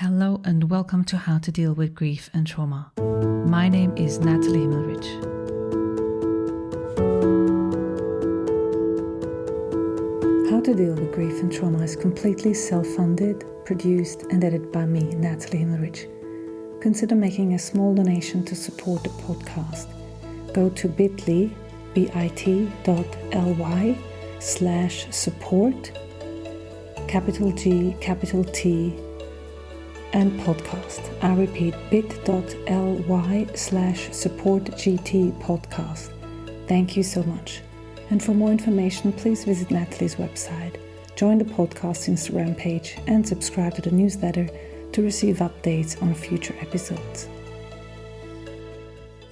Hello and welcome to How to Deal with Grief and Trauma. My name is Natalie Himmelrich. How to Deal with Grief and Trauma is completely self-funded, produced and edited by me, Natalie Himmelrich. Consider making a small donation to support the podcast. Go to bit.ly/support, capital G, capital T, and podcast. I repeat, bit.ly/supportgt podcast. Thank you so much. And for more information, please visit Natalie's website, join the podcast Instagram page, and subscribe to the newsletter to receive updates on future episodes.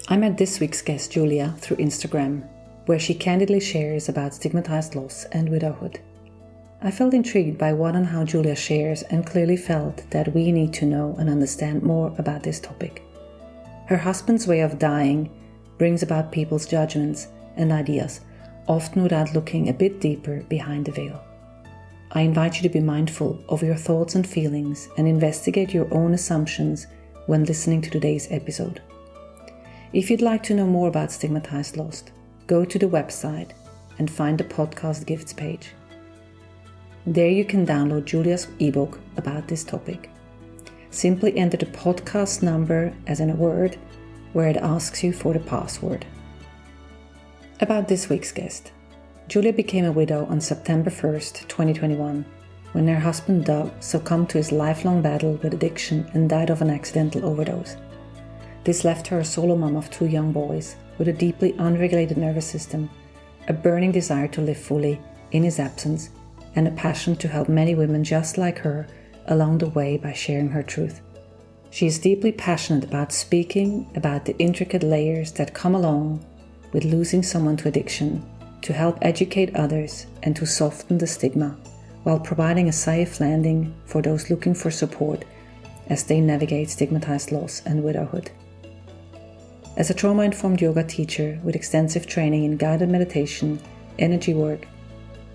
I met this week's guest, Julia, through Instagram, where she candidly shares about stigmatized loss and widowhood. I felt intrigued by what and how Julia shares and clearly felt that we need to know and understand more about this topic. Her husband's way of dying brings about people's judgments and ideas, often without looking a bit deeper behind the veil. I invite you to be mindful of your thoughts and feelings and investigate your own assumptions when listening to today's episode. If you'd like to know more about Stigmatized Loss, go to the website and find the podcast gifts page. There you can download Julia's ebook about this topic. Simply enter the podcast number as in a word where it asks you for the password. About this week's guest. Julia became a widow on September 1st, 2021, when her husband Doug succumbed to his lifelong battle with addiction and died of an accidental overdose. This left her a solo mom of 2 young boys with a deeply unregulated nervous system, a burning desire to live fully in his absence, and a passion to help many women just like her along the way by sharing her truth. She is deeply passionate about speaking about the intricate layers that come along with losing someone to addiction, to help educate others and to soften the stigma, while providing a safe landing for those looking for support as they navigate stigmatized loss and widowhood. As a trauma-informed yoga teacher with extensive training in guided meditation, energy work,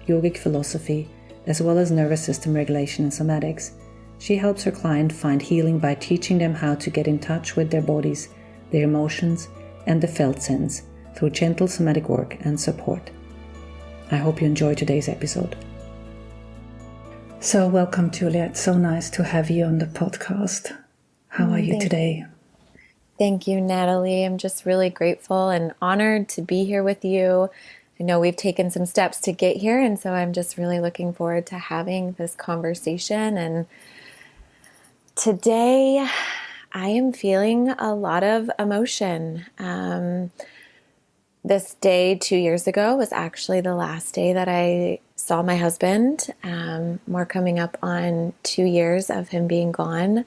yogic philosophy, as well as nervous system regulation and somatics, she helps her client find healing by teaching them how to get in touch with their bodies, their emotions, and the felt sense through gentle somatic work and support. I hope you enjoy today's episode. So welcome, Julia. It's so nice to have you on the podcast. How are you today? Thank you, Natalie. I'm just really grateful and honored to be here with you. I know we've taken some steps to get here, and so I'm just really looking forward to having this conversation. And today I am feeling a lot of emotion. This day 2 years ago was actually the last day that I saw my husband. We're coming up on 2 years of him being gone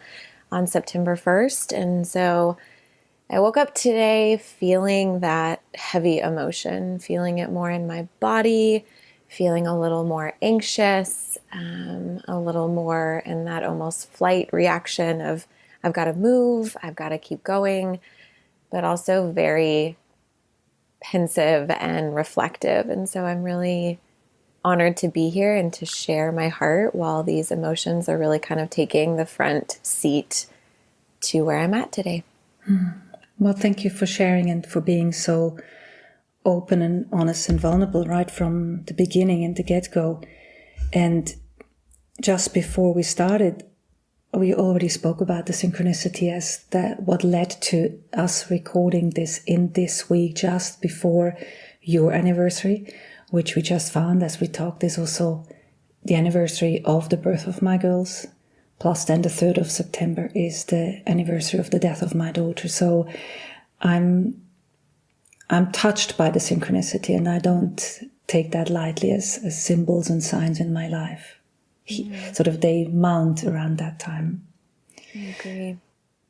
on September 1st. And so I woke up today feeling that heavy emotion, feeling it more in my body, feeling a little more anxious, a little more in that almost flight reaction of I've got to move, I've got to keep going, but also very pensive and reflective. And so I'm really honored to be here and to share my heart while these emotions are really kind of taking the front seat to where I'm at today. Well, thank you for sharing and for being so open and honest and vulnerable right from the beginning and the get-go. And just before we started, we already spoke about the synchronicity as that what led to us recording this in this week just before your anniversary, which we just found as we talked is also the anniversary of the birth of my girls. Plus then the 3rd of September is the anniversary of the death of my daughter. So I'm touched by the synchronicity, and I don't take that lightly as symbols and signs in my life. Sort of they mount around that time. I agree.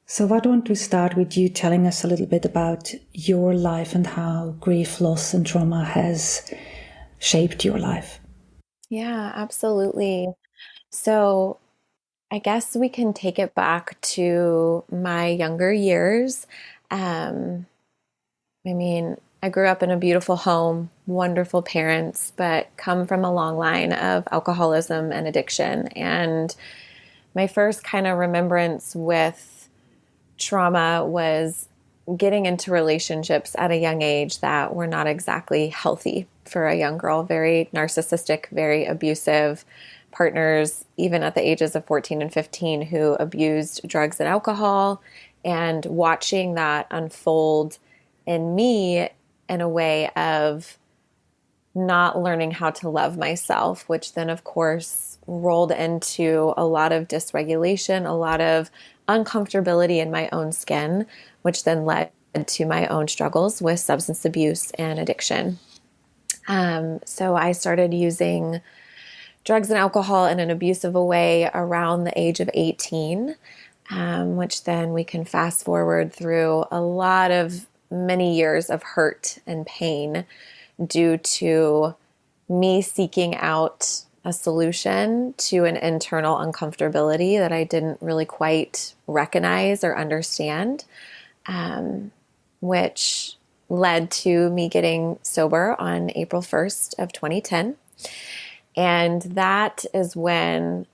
So why don't we start with you telling us a little bit about your life and how grief, loss and trauma has shaped your life? Yeah, absolutely. So I guess we can take it back to my younger years. I grew up in a beautiful home, wonderful parents, but come from a long line of alcoholism and addiction. And my first kind of remembrance with trauma was getting into relationships at a young age that were not exactly healthy for a young girl, very narcissistic, very abusive partners, even at the ages of 14 and 15, who abused drugs and alcohol, and watching that unfold in me in a way of not learning how to love myself, which then, of course, rolled into a lot of dysregulation, a lot of uncomfortability in my own skin, which then led to my own struggles with substance abuse and addiction. So I started using drugs and alcohol in an abusive way around the age of 18, which then we can fast forward through a lot of many years of hurt and pain due to me seeking out a solution to an internal uncomfortability that I didn't really quite recognize or understand, which led to me getting sober on April 1st of 2010. And that is when,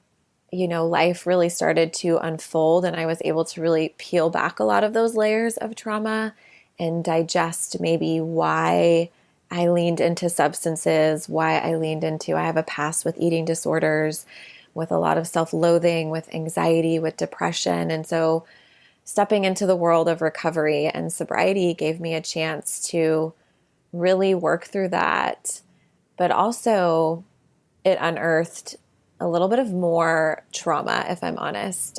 life really started to unfold, and I was able to really peel back a lot of those layers of trauma and digest maybe why I leaned into substances, why I have a past with eating disorders, with a lot of self-loathing, with anxiety, with depression. And so stepping into the world of recovery and sobriety gave me a chance to really work through that. But also it unearthed a little bit of more trauma, if I'm honest.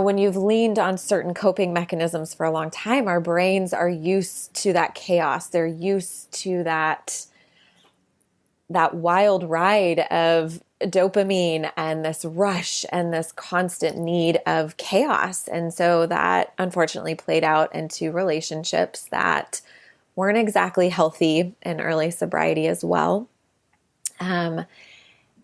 When you've leaned on certain coping mechanisms for a long time, our brains are used to that chaos. They're used to that wild ride of dopamine and this rush and this constant need of chaos. And so that unfortunately played out into relationships that weren't exactly healthy in early sobriety as well.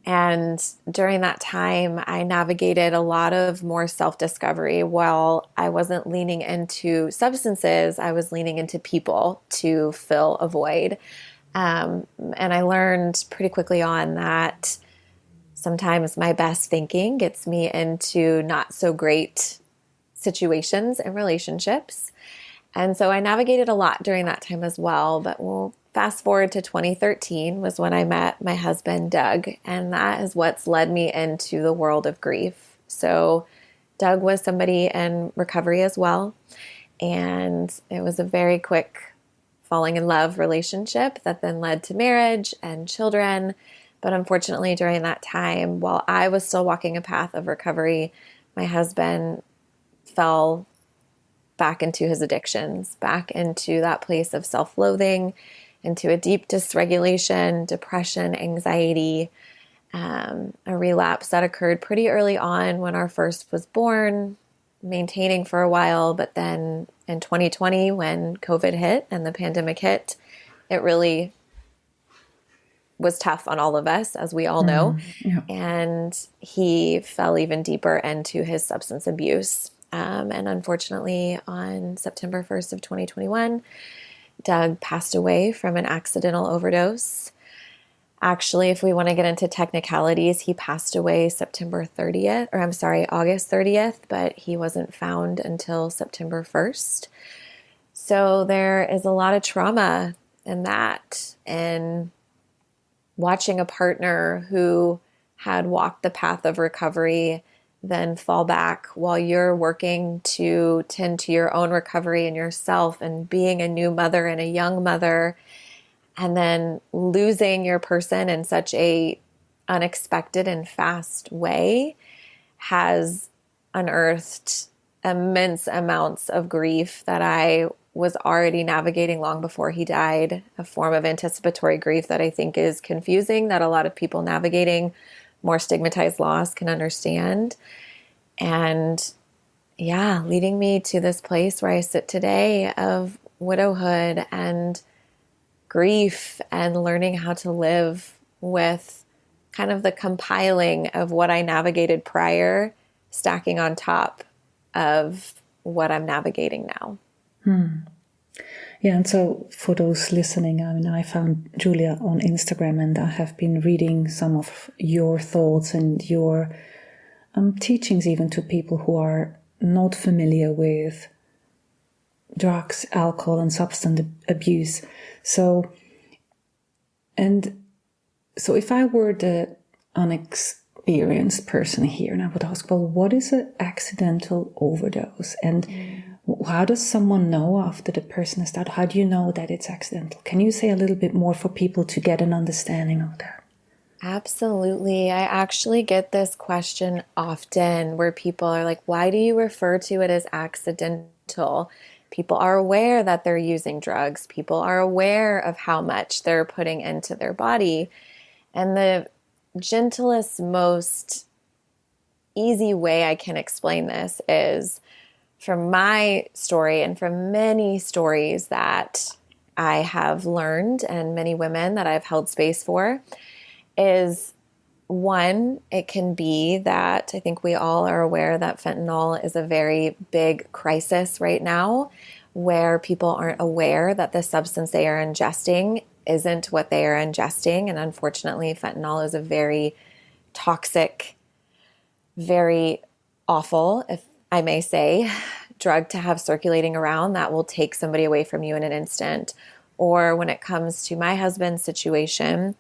And during that time, I navigated a lot of more self-discovery. While I wasn't leaning into substances, I was leaning into people to fill a void. And I learned pretty quickly on that sometimes my best thinking gets me into not so great situations and relationships. And so I navigated a lot during that time as well. But we'll fast forward to 2013 was when I met my husband, Doug, and that is what's led me into the world of grief. So Doug was somebody in recovery as well, and it was a very quick falling in love relationship that then led to marriage and children. But unfortunately, during that time, while I was still walking a path of recovery, my husband fell back into his addictions, back into that place of self-loathing, into a deep dysregulation, depression, anxiety, a relapse that occurred pretty early on when our first was born, maintaining for a while. But then in 2020, when COVID hit and the pandemic hit, it really was tough on all of us, as we all know. Yeah. And he fell even deeper into his substance abuse. And unfortunately, on September 1st of 2021, Doug passed away from an accidental overdose. Actually, if we want to get into technicalities, he passed away August 30th, but he wasn't found until September 1st. So there is a lot of trauma in that, and watching a partner who had walked the path of recovery then fall back while you're working to tend to your own recovery and yourself, and being a new mother and a young mother, and then losing your person in such a unexpected and fast way has unearthed immense amounts of grief that I was already navigating long before he died, a form of anticipatory grief that I think is confusing, that a lot of people navigating more stigmatized loss can understand. And yeah, leading me to this place where I sit today of widowhood and grief, and learning how to live with kind of the compiling of what I navigated prior, stacking on top of what I'm navigating now. Yeah, and so for those listening, I found Julia on Instagram, and I have been reading some of your thoughts and your teachings even to people who are not familiar with drugs, alcohol, and substance abuse. So if I were the unexperienced person here, and I would ask, well, what is an accidental overdose? And how does someone know after the person has died? How do you know that it's accidental? Can you say a little bit more for people to get an understanding of that? Absolutely. I actually get this question often where people are like, why do you refer to it as accidental? People are aware that they're using drugs. People are aware of how much they're putting into their body. And the gentlest, most easy way I can explain this is from my story and from many stories that I have learned and many women that I've held space for is one, it can be that I think we all are aware that fentanyl is a very big crisis right now where people aren't aware that the substance they are ingesting isn't what they are ingesting. And unfortunately, fentanyl is a very toxic, very awful, if I may say, drug to have circulating around that will take somebody away from you in an instant. Or when it comes to my husband's situation,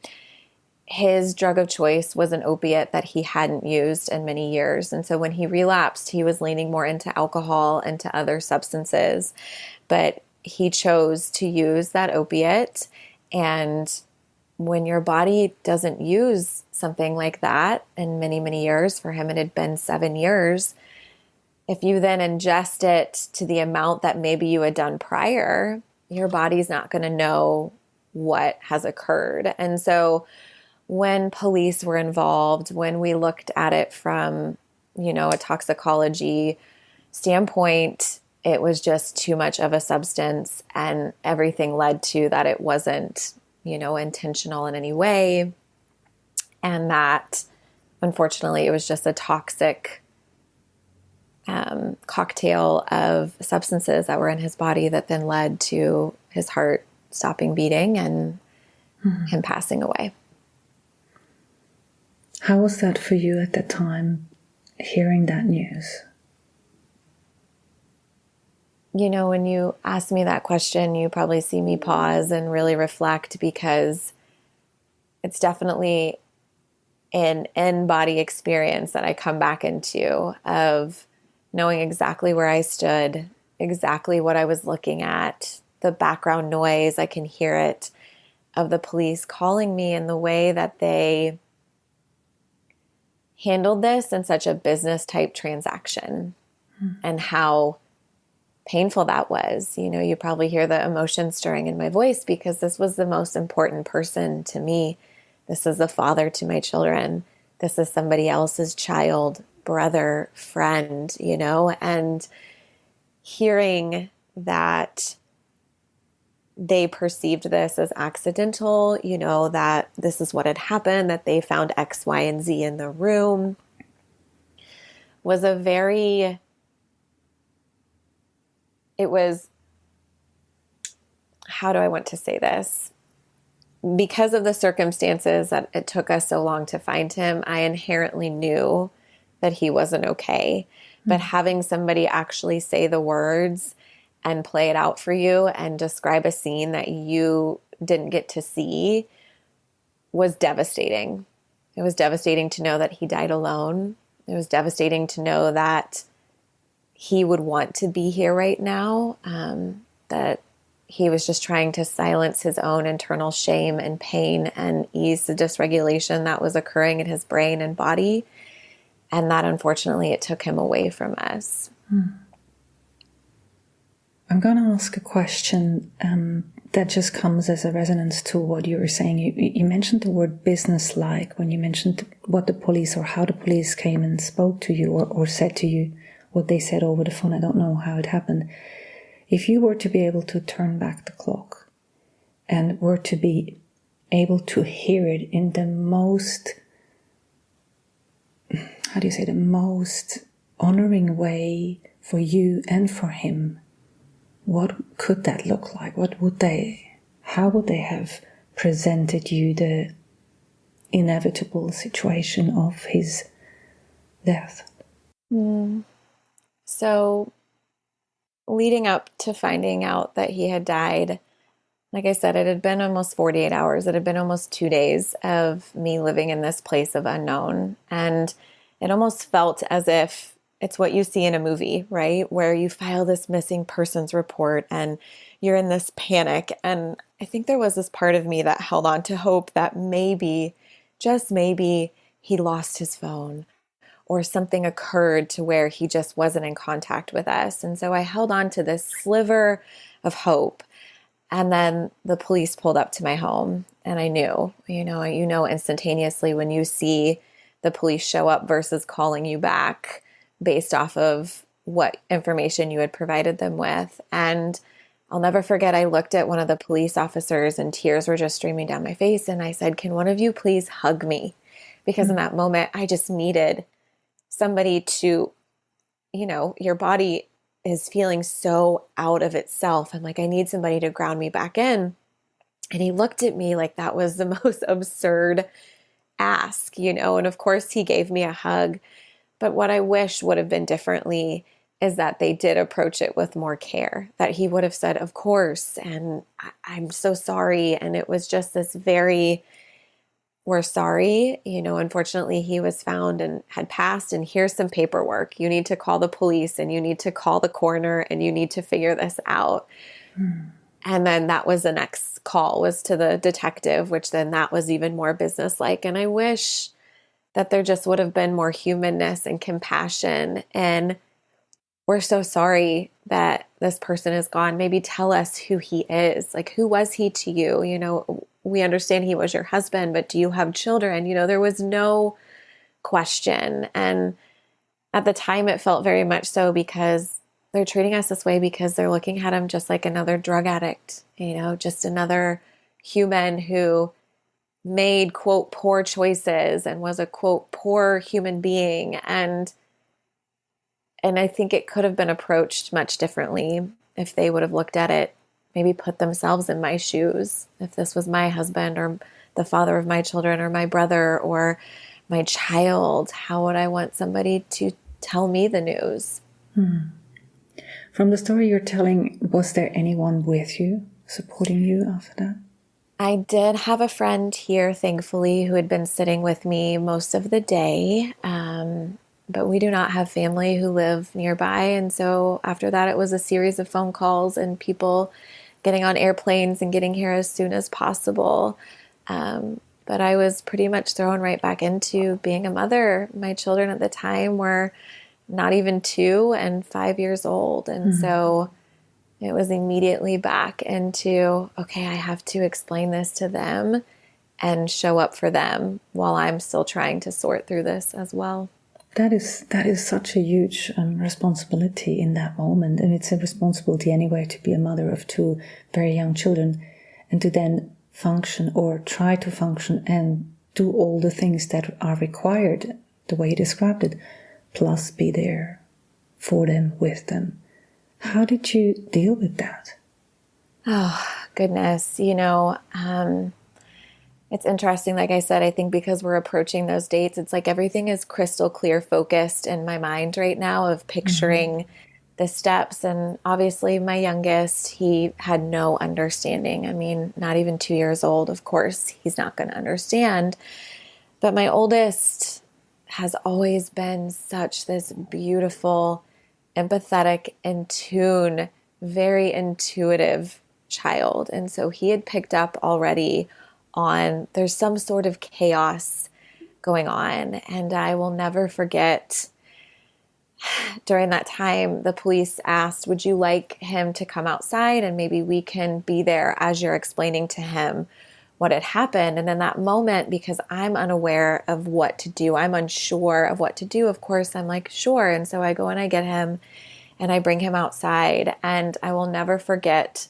his drug of choice was an opiate that he hadn't used in many years. And so when he relapsed, he was leaning more into alcohol and to other substances. But he chose to use that opiate. And when your body doesn't use something like that in many, many years, for him it had been 7 years, if you then ingest it to the amount that maybe you had done prior, your body's not going to know what has occurred. And so when police were involved, when we looked at it from, a toxicology standpoint, it was just too much of a substance, and everything led to that it wasn't, intentional in any way. And that, unfortunately, it was just a toxic cocktail of substances that were in his body that then led to his heart stopping beating and him passing away. How was that for you at that time, hearing that news? When you ask me that question, you probably see me pause and really reflect, because it's definitely an in-body experience that I come back into of knowing exactly where I stood, exactly what I was looking at, the background noise, I can hear it, of the police calling me, and the way that they handled this in such a business type transaction and how painful that was. You probably hear the emotion stirring in my voice, because this was the most important person to me. This is the father to my children. This is somebody else's child, brother, friend, and hearing that they perceived this as accidental, that this is what had happened, that they found X, Y, and Z in the room, was how do I want to say this? Because of the circumstances that it took us so long to find him, I inherently knew that he wasn't okay. But having somebody actually say the words and play it out for you and describe a scene that you didn't get to see was devastating. It was devastating to know that he died alone. It was devastating to know that he would want to be here right now, that he was just trying to silence his own internal shame and pain and ease the dysregulation that was occurring in his brain and body. And that, unfortunately, it took him away from us. I'm going to ask a question that just comes as a resonance to what you were saying. You mentioned the word business-like when you mentioned what the police or how the police came and spoke to you or said to you what they said over the phone. I don't know how it happened. If you were to be able to turn back the clock and were to be able to hear it in the most, the most honoring way for you and for him, what could that look like? How would they have presented you the inevitable situation of his death? So leading up to finding out that he had died, like I said, it had been almost 48 hours. It had been almost 2 days of me living in this place of unknown. And it almost felt as if it's what you see in a movie, right? Where you file this missing persons report and you're in this panic. And I think there was this part of me that held on to hope that maybe, just maybe, he lost his phone or something occurred to where he just wasn't in contact with us. And so I held on to this sliver of hope. And then the police pulled up to my home and I knew, instantaneously when you see the police show up versus calling you back based off of what information you had provided them with. And I'll never forget, I looked at one of the police officers and tears were just streaming down my face. And I said, can one of you please hug me? Because in that moment, I just needed somebody to, your body is feeling so out of itself. I'm like, I need somebody to ground me back in. And he looked at me like that was the most absurd ask, and of course he gave me a hug. But what I wish would have been differently is that they did approach it with more care, that he would have said, of course, and I'm so sorry. And it was just this very, we're sorry, unfortunately he was found and had passed, and here's some paperwork. You need to call the police and you need to call the coroner and you need to figure this out. And then that was the next call, was to the detective, which then that was even more businesslike. And I wish that there just would have been more humanness and compassion. And we're so sorry that this person is gone. Maybe tell us who he is. Like, who was he to you? We understand he was your husband, but do you have children? There was no question. And at the time it felt very much so, because they're treating us this way because they're looking at him just like another drug addict, just another human who made, quote, poor choices and was a, quote, poor human being. And I think it could have been approached much differently if they would have looked at it, maybe put themselves in my shoes. If this was my husband or the father of my children or my brother or my child, how would I want somebody to tell me the news? From the story you're telling, was there anyone with you, supporting you after that? I did have a friend here, thankfully, who had been sitting with me most of the day. But we do not have family who live nearby. And so after that, it was a series of phone calls and people getting on airplanes and getting here as soon as possible. But I was pretty much thrown right back into being a mother. My children at the time were not even 2 and 5 years old. And so it was immediately back into, okay, I have to explain this to them and show up for them while I'm still trying to sort through this as well. That is such a huge responsibility in that moment. And it's a responsibility anyway to be a mother of 2 very young children and to then function or try to function and do all the things that are required, the way you described it, plus be there for them, with them. How did you deal with that? Oh, goodness. It's interesting. Like I said, I think because we're approaching those dates, it's like everything is crystal clear focused in my mind right now of picturing the steps. And obviously my youngest, he had no understanding. I mean, not even 2 years old. Of course, he's not going to understand. But my oldest has always been such this beautiful, empathetic, in tune, very intuitive child. And so he had picked up already on there's some sort of chaos going on. And I will never forget, during that time, the police asked, would you like him to come outside and maybe we can be there as you're explaining to him what had happened? And in that moment, because I'm unaware of what to do, I'm unsure of what to do, of course, I'm like, sure. And so I go and I get him and I bring him outside, and I will never forget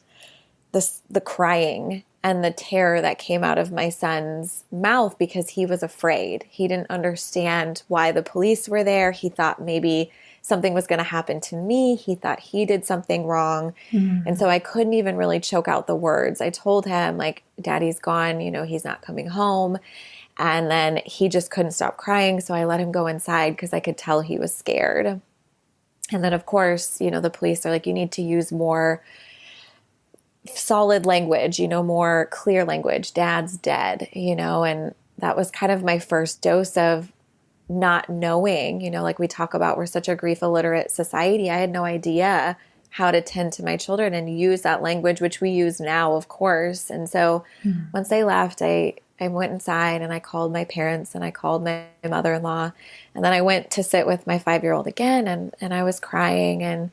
the crying and the terror that came out of my son's mouth because he was afraid. He didn't understand why the police were there. He thought maybe something was going to happen to me. He thought he did something wrong. And so I couldn't even really choke out the words. I told him, like, Daddy's gone, he's not coming home. And then he just couldn't stop crying. So I let him go inside because I could tell he was scared. And then, of course, the police are like, you need to use more solid language, more clear language. Dad's dead, and that was kind of my first dose of not knowing, like we talk about, we're such a grief illiterate society. I had no idea how to tend to my children and use that language, which we use now, of course. And so once they left, I went inside and I called my parents and I called my mother-in-law. And then I went to sit with my 5-year-old again, and I was crying, and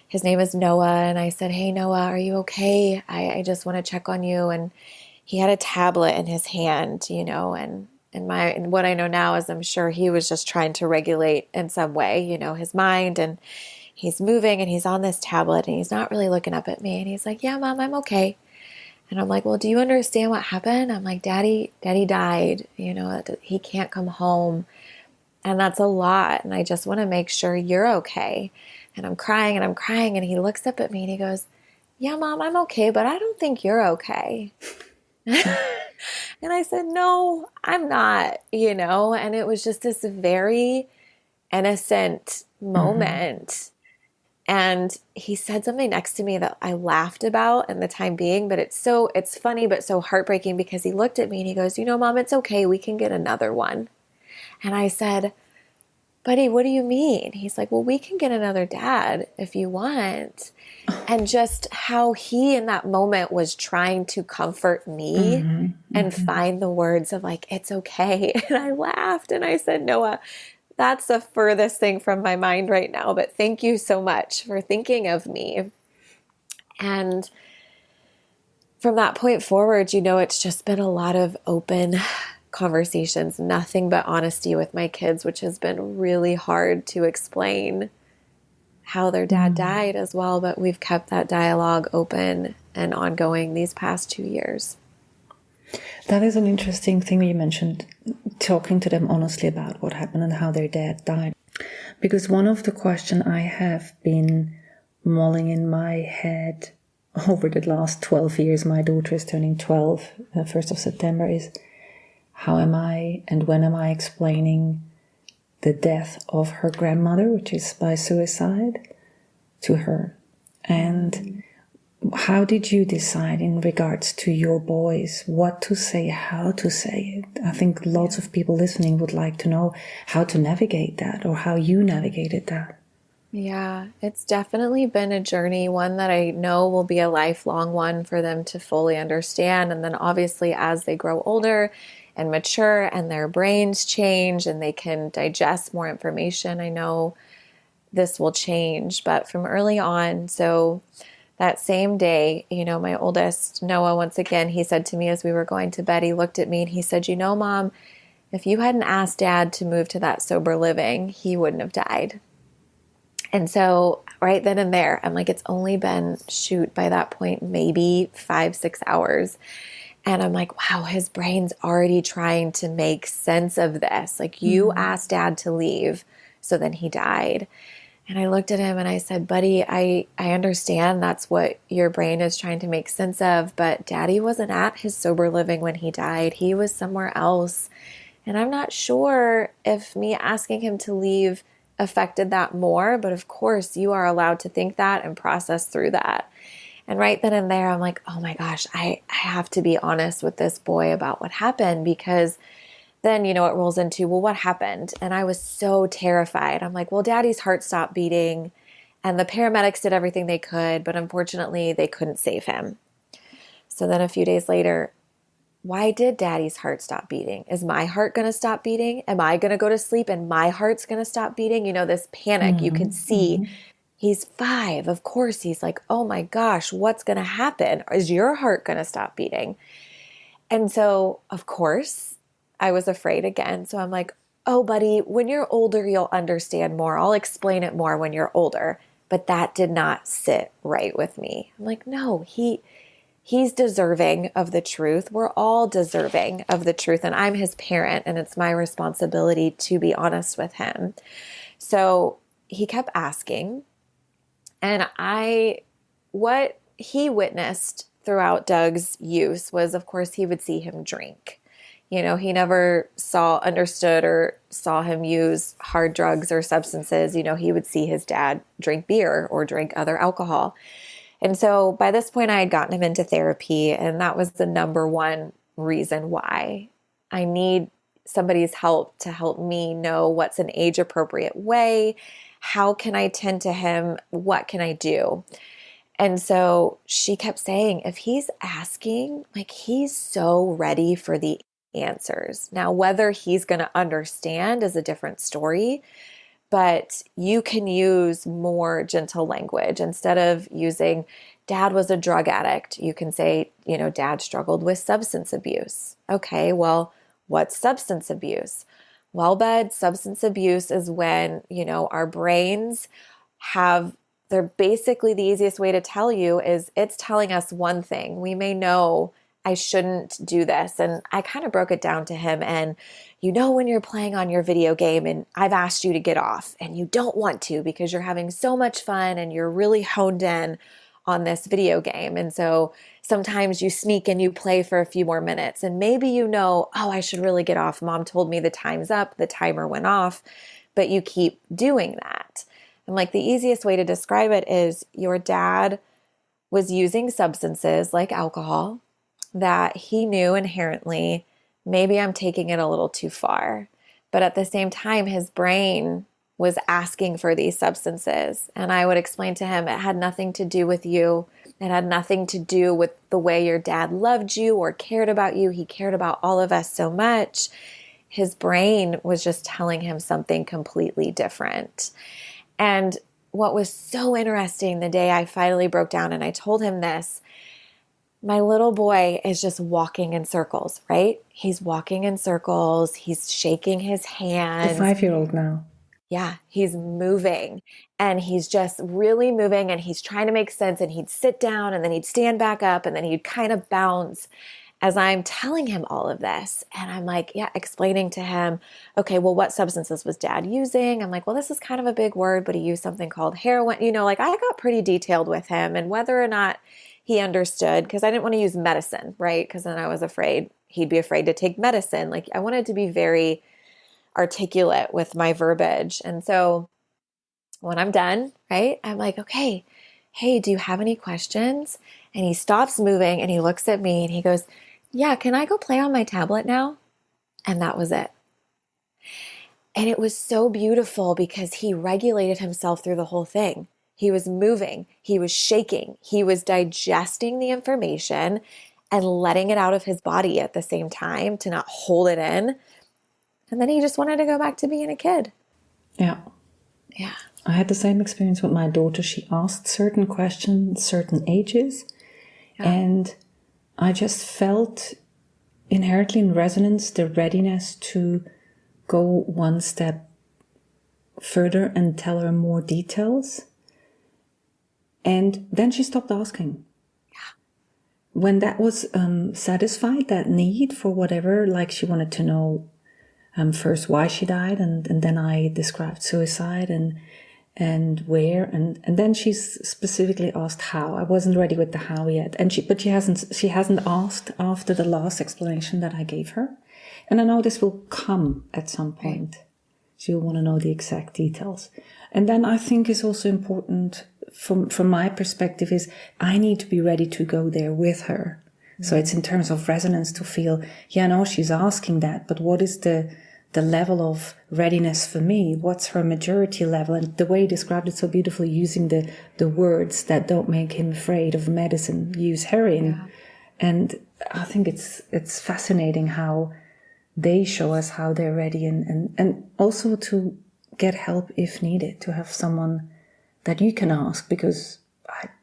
his name is Noah. And I said, "Hey, Noah, are you okay? I just want to check on you." And he had a tablet in his hand, and what I know now is I'm sure he was just trying to regulate in some way, his mind, and he's moving and he's on this tablet and he's not really looking up at me. And he's like, "Yeah, Mom, I'm okay." And I'm like, "Well, do you understand what happened?" I'm like, Daddy died, he can't come home. And that's a lot. And I just want to make sure you're okay. And I'm crying and I'm crying. And he looks up at me and he goes, "Yeah, Mom, I'm okay, but I don't think you're okay." And I said, "No, I'm not, and it was just this very innocent moment. And he said something next to me that I laughed about in the time being, but it's funny, but so heartbreaking, because he looked at me and he goes, "Mom, it's okay. We can get another one." And I said, "Buddy, what do you mean?" He's like, "Well, we can get another dad if you want." And just how he in that moment was trying to comfort me and find the words of like, "It's okay." And I laughed and I said, "Noah, that's the furthest thing from my mind right now, but thank you so much for thinking of me." And from that point forward, it's just been a lot of open conversations, nothing but honesty with my kids, which has been really hard to explain how their dad died as well. But we've kept that dialogue open and ongoing these past 2 years. That is an interesting thing you mentioned, talking to them honestly about what happened and how their dad died. Because one of the questions I have been mulling in my head over the last 12 years, my daughter is turning 12, 1st of September, is how am I and when am I explaining the death of her grandmother, which is by suicide, to her? And how did you decide in regards to your boys what to say, how to say it? I think lots of people listening would like to know how to navigate that, or how you navigated that. Yeah, it's definitely been a journey, one that I know will be a lifelong one for them to fully understand. And then obviously as they grow older and mature and their brains change and they can digest more information, I know this will change. But from early on, so that same day, my oldest, Noah, once again, he said to me as we were going to bed, he looked at me and he said, "Mom, if you hadn't asked Dad to move to that sober living, he wouldn't have died." And so right then and there, I'm like, it's only been, by that point, maybe 5-6 hours. And I'm like, wow, his brain's already trying to make sense of this. Like, you asked Dad to leave, so then he died. And I looked at him and I said, "Buddy, I understand that's what your brain is trying to make sense of, but Daddy wasn't at his sober living when he died. He was somewhere else. And I'm not sure if me asking him to leave affected that more, but of course you are allowed to think that and process through that." And right then and there, I'm like, oh my gosh, I have to be honest with this boy about what happened, because then, it rolls into, well, what happened? And I was so terrified. I'm like, well, Daddy's heart stopped beating and the paramedics did everything they could, but unfortunately they couldn't save him. So then a few days later, why did Daddy's heart stop beating? Is my heart going to stop beating? Am I going to go to sleep and my heart's going to stop beating? This panic you could see. He's 5. Of course, he's like, oh my gosh, what's going to happen? Is your heart going to stop beating? And so, of course, I was afraid again. So I'm like, oh, buddy, when you're older, you'll understand more. I'll explain it more when you're older. But that did not sit right with me. I'm like, no, he's deserving of the truth. We're all deserving of the truth. And I'm his parent, and it's my responsibility to be honest with him. So he kept asking. And what he witnessed throughout Doug's use was, of course, he would see him drink. You know, he never understood or saw him use hard drugs or substances. You know, he would see his dad drink beer or drink other alcohol. And so by this point, I had gotten him into therapy, and that was the number one reason why I need somebody's help to help me know what's an age appropriate way. How can I tend to him? What can I do? And so she kept saying, if he's asking, like, he's so ready for the answers. Now, whether he's going to understand is a different story, but you can use more gentle language. Instead of using, dad was a drug addict, you can say, you know, dad struggled with substance abuse. Okay, well, what's substance abuse? Well, bud, substance abuse is when, you know, our brains they're basically, the easiest way to tell you is it's telling us one thing. We may know I shouldn't do this. And I kind of broke it down to him. And you know, when you're playing on your video game and I've asked you to get off and you don't want to because you're having so much fun and you're really honed in on this video game. And so sometimes you sneak and you play for a few more minutes and maybe you know, oh, I should really get off. Mom told me the time's up, the timer went off, but you keep doing that. And like the easiest way to describe it is your dad was using substances like alcohol that he knew inherently, maybe I'm taking it a little too far. But at the same time, his brain was asking for these substances. And I would explain to him it had nothing to do with you. It had nothing to do with the way your dad loved you or cared about you. He cared about all of us so much. His brain was just telling him something completely different. And what was so interesting the day I finally broke down and I told him this, my little boy is just walking in circles, right? He's walking in circles. He's shaking his hands. The 5-year-old now. Yeah, he's moving and he's just really moving and he's trying to make sense and he'd sit down and then he'd stand back up and then he'd kind of bounce as I'm telling him all of this. And I'm like, yeah, explaining to him, okay, well, what substances was dad using? I'm like, well, this is kind of a big word, but he used something called heroin. You know, like I got pretty detailed with him and whether or not he understood, because I didn't want to use medicine, right? Because then I was afraid he'd be afraid to take medicine. Like I wanted to be very articulate with my verbiage. And so when I'm done, right, I'm like, okay, hey, do you have any questions? And he stops moving and he looks at me and he goes, yeah, can I go play on my tablet now? And that was it. And it was so beautiful because he regulated himself through the whole thing. He was moving, he was shaking, he was digesting the information and letting it out of his body at the same time to not hold it in. And then he just wanted to go back to being a kid. Yeah. Yeah. I had the same experience with my daughter. She asked certain questions, certain ages. Yeah. And I just felt inherently in resonance the readiness to go one step further and tell her more details. And then she stopped asking. Yeah. When that was satisfied, that need for whatever, like she wanted to know first why she died, and then I described suicide and where, and then she specifically asked how. I wasn't ready with the how yet, but she hasn't asked after the last explanation that I gave her, and I know this will come at some point. Right. She'll want to know the exact details, and then I think is also important from my perspective is I need to be ready to go there with her. Mm-hmm. So it's in terms of resonance to feel, yeah, no, she's asking that, but what is the level of readiness for me? What's her maturity level? And the way you described it so beautifully, using the words that don't make him afraid of medicine, use heroin. Yeah. And I think it's fascinating how they show us how they're ready and also to get help if needed, to have someone that you can ask, because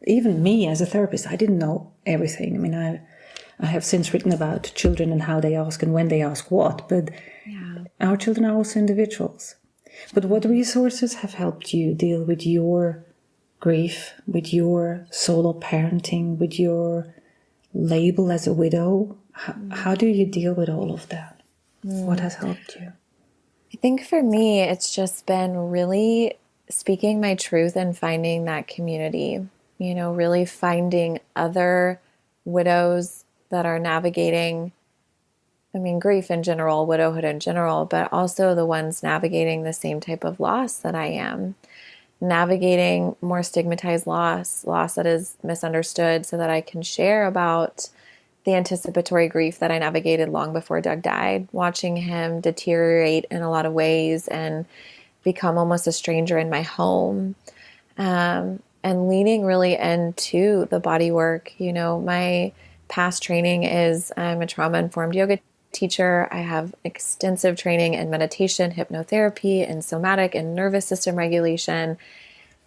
even me as a therapist, I didn't know everything. I mean, I have since written about children and how they ask and when they ask what, but yeah. Our children are also individuals. But what resources have helped you deal with your grief, with your solo parenting, with your label as a widow? How do you deal with all of that? What has helped you? I think for me, it's just been really speaking my truth and finding that community, you know, really finding other widows that are navigating I mean, grief in general, widowhood in general, but also the ones navigating the same type of loss that I am. Navigating more stigmatized loss that is misunderstood, so that I can share about the anticipatory grief that I navigated long before Doug died, watching him deteriorate in a lot of ways and become almost a stranger in my home. And leaning really into the body work. My past training is I'm a trauma-informed yoga teacher. I have extensive training in meditation, hypnotherapy, and somatic and nervous system regulation.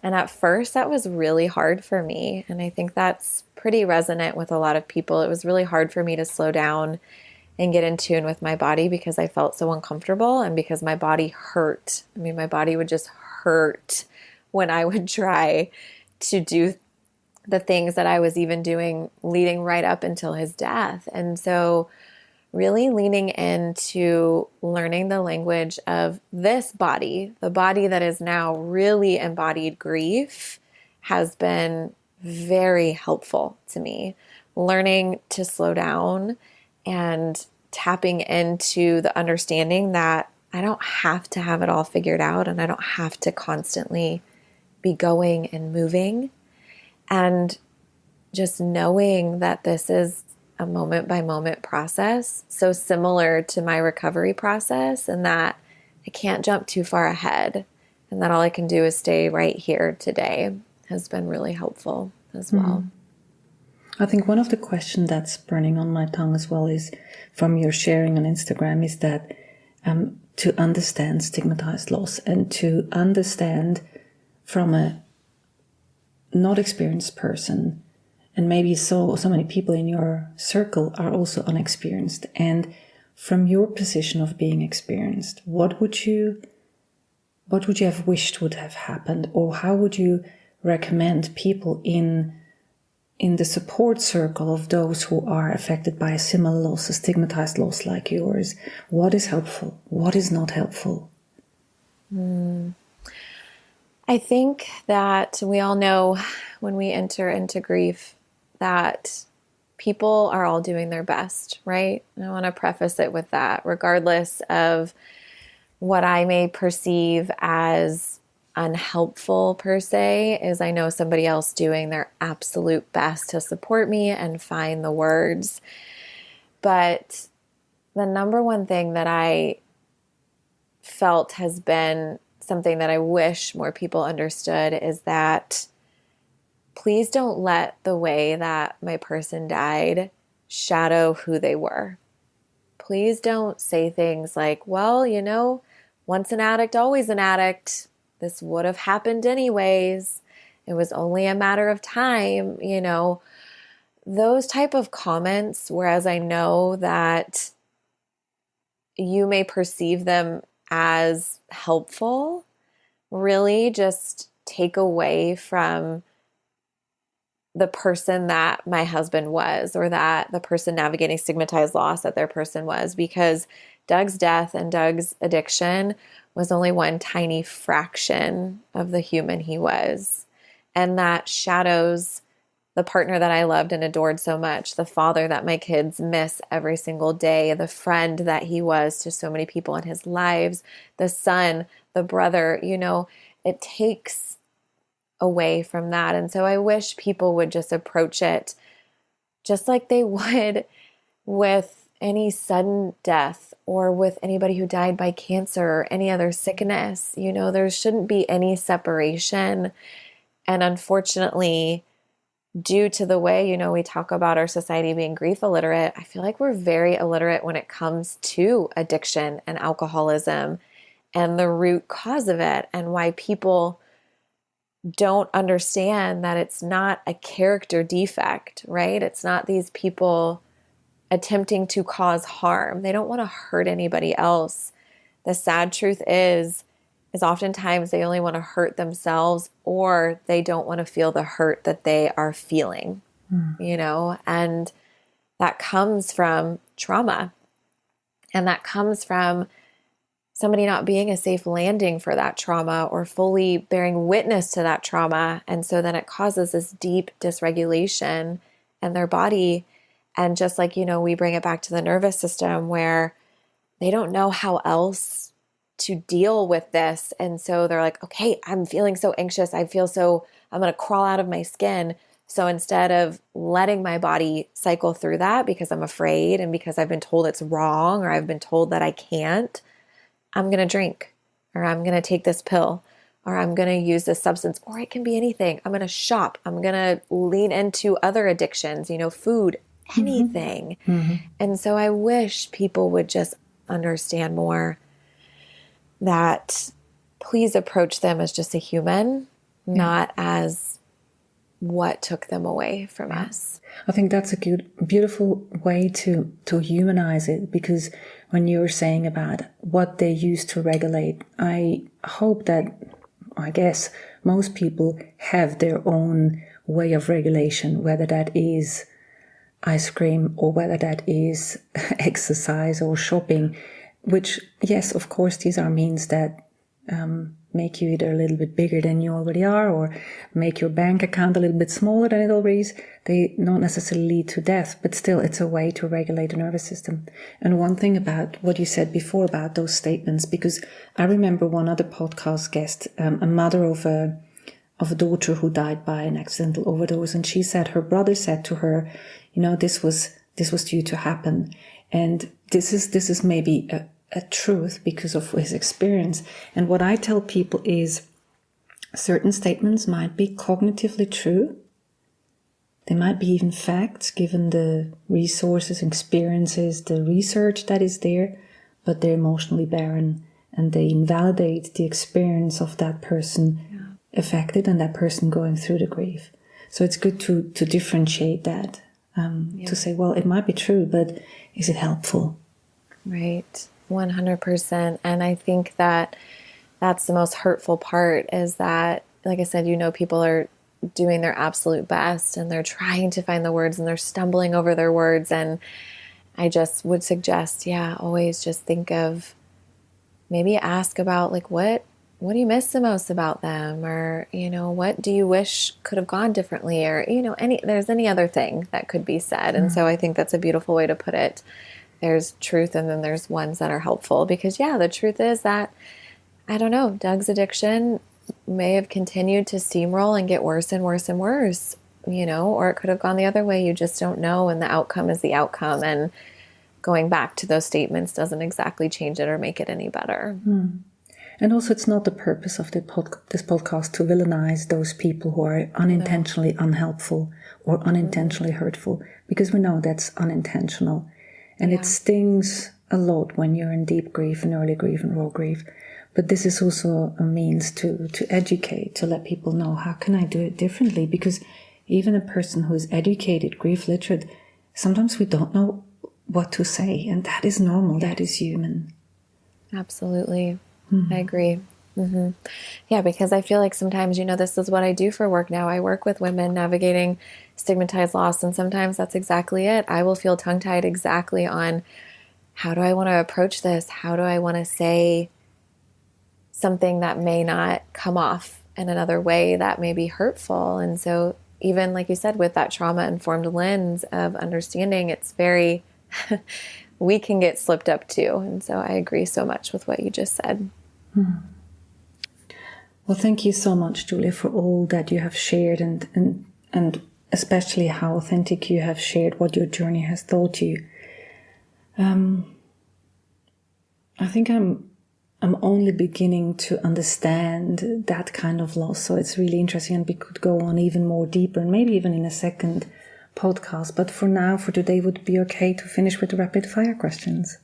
And at first, that was really hard for me. And I think that's pretty resonant with a lot of people. It was really hard for me to slow down and get in tune with my body because I felt so uncomfortable and because my body hurt. I mean, my body would just hurt when I would try to do the things that I was even doing leading right up until his death. And so really leaning into learning the language of this body, the body that is now really embodied grief, has been very helpful to me. Learning to slow down and tapping into the understanding that I don't have to have it all figured out, and I don't have to constantly be going and moving, and just knowing that this is a moment by moment process, so similar to my recovery process, and that I can't jump too far ahead, and that all I can do is stay right here today, has been really helpful as well. I think one of the questions that's burning on my tongue as well is from your sharing on Instagram is that to understand stigmatized loss and to understand from a not experienced person, and maybe so many people in your circle are also unexperienced. And from your position of being experienced, what would you have wished would have happened, or how would you recommend people in the support circle of those who are affected by a similar loss, a stigmatized loss like yours? What is helpful? What is not helpful? I think that we all know when we enter into grief that people are all doing their best, right? And I want to preface it with that, regardless of what I may perceive as unhelpful per se, is I know somebody else doing their absolute best to support me and find the words. But the number one thing that I felt has been something that I wish more people understood is that please don't let the way that my person died shadow who they were. Please don't say things like, well, once an addict, always an addict. This would have happened anyways. It was only a matter of time, those type of comments, whereas I know that you may perceive them as helpful, really just take away from the person that my husband was, or that the person navigating stigmatized loss that their person was, because Doug's death and Doug's addiction was only one tiny fraction of the human he was. And that shadows the partner that I loved and adored so much, the father that my kids miss every single day, the friend that he was to so many people in his lives, the son, the brother, it takes away from that. And so I wish people would just approach it just like they would with any sudden death, or with anybody who died by cancer or any other sickness. There shouldn't be any separation. And unfortunately, due to the way, we talk about our society being grief illiterate, I feel like we're very illiterate when it comes to addiction and alcoholism and the root cause of it, and why people don't understand that it's not a character defect, right? It's not these people attempting to cause harm. They don't want to hurt anybody else. The sad truth is oftentimes they only want to hurt themselves, or they don't want to feel the hurt that they are feeling, and that comes from trauma, and that comes from somebody not being a safe landing for that trauma, or fully bearing witness to that trauma. And so then it causes this deep dysregulation in their body. And just like, we bring it back to the nervous system where they don't know how else to deal with this. And so they're like, okay, I'm feeling so anxious. I'm going to crawl out of my skin. So instead of letting my body cycle through that because I'm afraid and because I've been told it's wrong or I've been told that I can't, I'm going to drink, or I'm going to take this pill, or I'm going to use this substance, or it can be anything. I'm going to shop. I'm going to lean into other addictions, food, anything. Mm-hmm. And so I wish people would just understand more that please approach them as just a human, not as what took them away from us. I think that's a beautiful way to humanize it, because when you were saying about what they use to regulate, I hope that, I guess, most people have their own way of regulation, whether that is ice cream or whether that is exercise or shopping, which, yes, of course, these are means that make you either a little bit bigger than you already are or make your bank account a little bit smaller than it already is. They don't necessarily lead to death, but still it's a way to regulate the nervous system. And one thing about what you said before about those statements, because I remember one other podcast guest, a mother of a daughter who died by an accidental overdose, and she said her brother said to her, this was due to happen, and this is maybe a truth because of his experience. And what I tell people is certain statements might be cognitively true. They might be even facts given the resources, experiences, the research that is there, but they're emotionally barren and they invalidate the experience of that person affected and that person going through the grief. So it's good to differentiate that, to say, well, it might be true, but is it helpful? Right. 100%. And I think that that's the most hurtful part, is that, like I said, people are doing their absolute best and they're trying to find the words and they're stumbling over their words. And I just would suggest, always just think of, maybe ask about what do you miss the most about them? Or, what do you wish could have gone differently? Or, there's any other thing that could be said. And so I think that's a beautiful way to put it. There's truth, and then there's ones that are helpful, because the truth is that, I don't know, Doug's addiction may have continued to steamroll and get worse and worse and worse, or it could have gone the other way. You just don't know. And the outcome is the outcome. And going back to those statements doesn't exactly change it or make it any better. And also, it's not the purpose of this podcast to villainize those people who are unintentionally unhelpful or unintentionally hurtful, because we know that's unintentional. And it stings a lot when you're in deep grief and early grief and raw grief. But this is also a means to educate, to let people know, how can I do it differently? Because even a person who is educated, grief literate, sometimes we don't know what to say. And that is normal. That is human. Absolutely. I agree. Yeah, because I feel like sometimes, this is what I do for work now. I work with women navigating stigmatized loss, and sometimes that's exactly it. I will feel tongue-tied exactly on, how do I want to approach this? How do I want to say something that may not come off in another way that may be hurtful? And so even like you said, with that trauma-informed lens of understanding, it's very, we can get slipped up too. And so I agree so much with what you just said. Well, thank you so much, Julia, for all that you have shared, and especially how authentic you have shared what your journey has taught you. I think I'm only beginning to understand that kind of loss. So it's really interesting, and we could go on even more deeper, and maybe even in a second podcast. But for now, for today, would it be okay to finish with the rapid fire questions?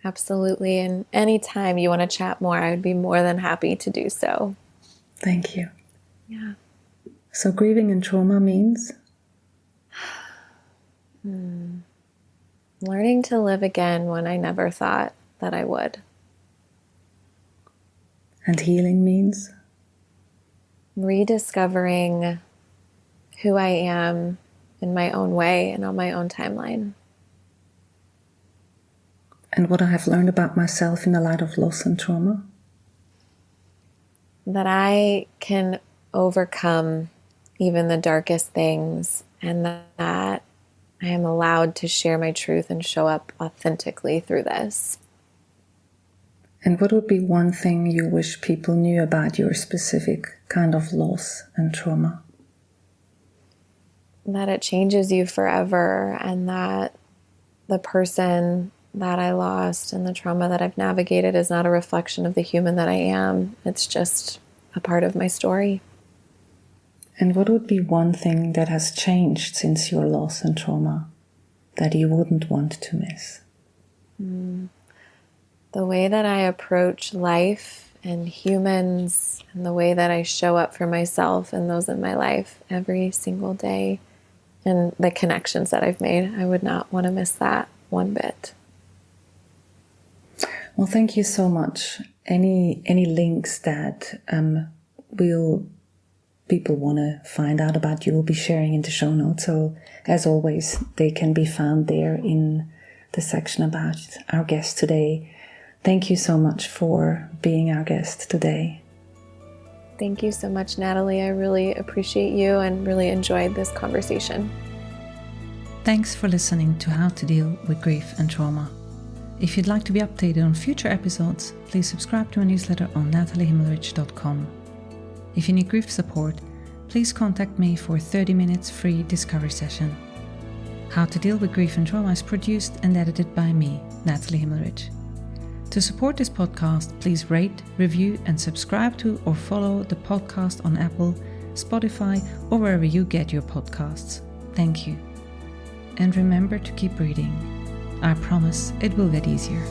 Absolutely. And anytime you want to chat more, I would be more than happy to do so. Thank you. Yeah. So grieving and trauma means? Learning to live again when I never thought that I would. And healing means? Rediscovering who I am in my own way and on my own timeline. And what I have learned about myself in the light of loss and trauma? That I can overcome even the darkest things, and that I am allowed to share my truth and show up authentically through this. And what would be one thing you wish people knew about your specific kind of loss and trauma? That it changes you forever, and that the person that I lost and the trauma that I've navigated is not a reflection of the human that I am. It's just a part of my story. And what would be one thing that has changed since your loss and trauma that you wouldn't want to miss? The way that I approach life and humans, and the way that I show up for myself and those in my life every single day, and the connections that I've made. I would not want to miss that one bit. Well, thank you so much. Any links that people want to find out about you will be sharing in the show notes. So as always, they can be found there in the section about our guest today. Thank you so much for being our guest today. Thank you so much, Natalie. I really appreciate you and really enjoyed this conversation. Thanks for listening to How to Deal with Grief and Trauma. If you'd like to be updated on future episodes, please subscribe to my newsletter on nataliehimmelrich.com. If you need grief support, please contact me for a 30 minutes free discovery session. How to Deal with Grief and Trauma is produced and edited by me, Natalie Himmelrich. To support this podcast, please rate, review, and subscribe to or follow the podcast on Apple, Spotify, or wherever you get your podcasts. Thank you. And remember to keep breathing. I promise it will get easier.